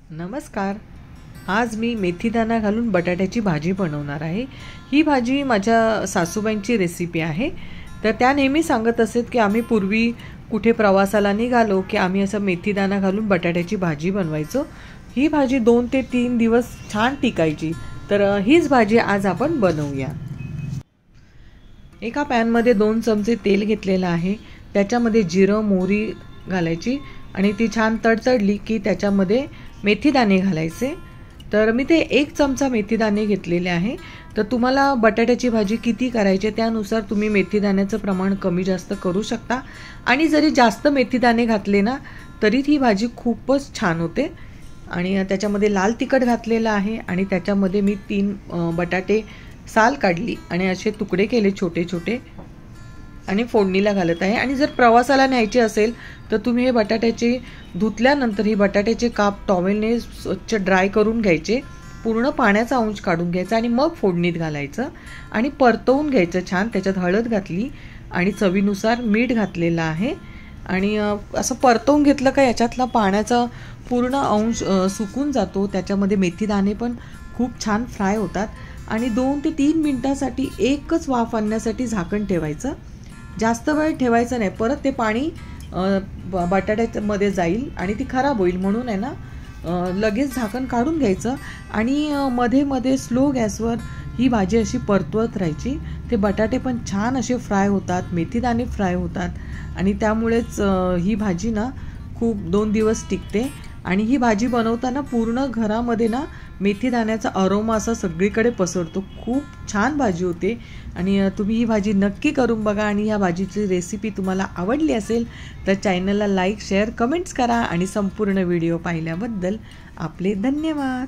नमस्कार. आज मी मेथीदाणा घालून बटाट्याची भाजी बनवणार आहे. ही भाजी माझ्या सासूबाईंची रेसिपी आहे. तर त्या नेहमी सांगत असत की आम्ही पूर्वी कुठे प्रवासाला निघालो की आम्ही असं मेथीदाणा घालून बटाट्याची भाजी बनवायचो. ही भाजी 2 ते 3 दिवस छान टिकायची. तर हीच भाजी आज आपण बनवूया. एका पॅनमध्ये 2 चमचे तेल घेतलेलं आहे. त्याच्यामध्ये जिरं मोहरी घालायची आणि ती छान तडतडली की त्याच्यामध्ये मेथीदाणे घालायचे. तर मी ते 1 चमचा मेथीदाणे घेतलेले आहे. तर तुम्हाला बटाट्याची भाजी किती करायची त्यानुसार तुम्ही मेथीदाण्याचं प्रमाण कमी जास्त करू शकता. आणि जरी जास्त मेथीदाणे घातले ना तरी ही भाजी खूपच छान होते. आणि त्याच्यामध्ये लाल तिखट घातलेलं आहे आणि त्याच्यामध्ये मी 3 बटाटे साल काढली आणि असे तुकडे केले छोटे छोटे आणि फोडणीला घालत आहे. आणि जर प्रवासाला न्यायचे असेल तर तुम्ही हे बटाट्याचे धुतल्यानंतर ही बटाट्याचे काप टॉवेलने स्वच्छ ड्राय करून घ्यायचे, पूर्ण पाण्याचा अंश काढून घ्यायचा आणि मग फोडणीत घालायचं आणि परतवून घ्यायचं छान. त्याच्यात हळद घातली आणि चवीनुसार मीठ घातलेलं आहे. आणि असं परतवून घेतलं का याच्यातला पाण्याचा पूर्ण अंश सुकून जातो. त्याच्यामध्ये मेथीदाणे पण खूप छान फ्राय होतात. आणि 2 ते 3 मिनिटांसाठी एकच वाफ आणण्यासाठी झाकण ठेवायचं. जास्त वेळ ठेवायचं नाही, परत ते पाणी बटाट्यामध्ये जाईल आणि ती खराब होईल. म्हणून आहे ना लगेच झाकण काढून घ्यायचं आणि मध्ये मध्ये स्लो गॅसवर ही भाजी अशी परतवत राहायची. ते बटाटे पण छान असे फ्राय होतात, मेथीदाणे फ्राय होतात आणि त्यामुळेच ही भाजी ना खूप 2 दिवस टिकते. आणि ही भाजी बनवताना पूर्ण घरामध्ये ना मेथीदाण्याचा अरोमा असा सगळीकडे पसरतो. खूप छान भाजी होते. आणि तुम्ही ही भाजी नक्की करून बघा. आणि ह्या भाजीची रेसिपी तुम्हाला आवडली असेल तर चॅनलला लाईक शेअर कमेंट्स करा. आणि संपूर्ण व्हिडिओ पाहिल्याबद्दल आपले धन्यवाद.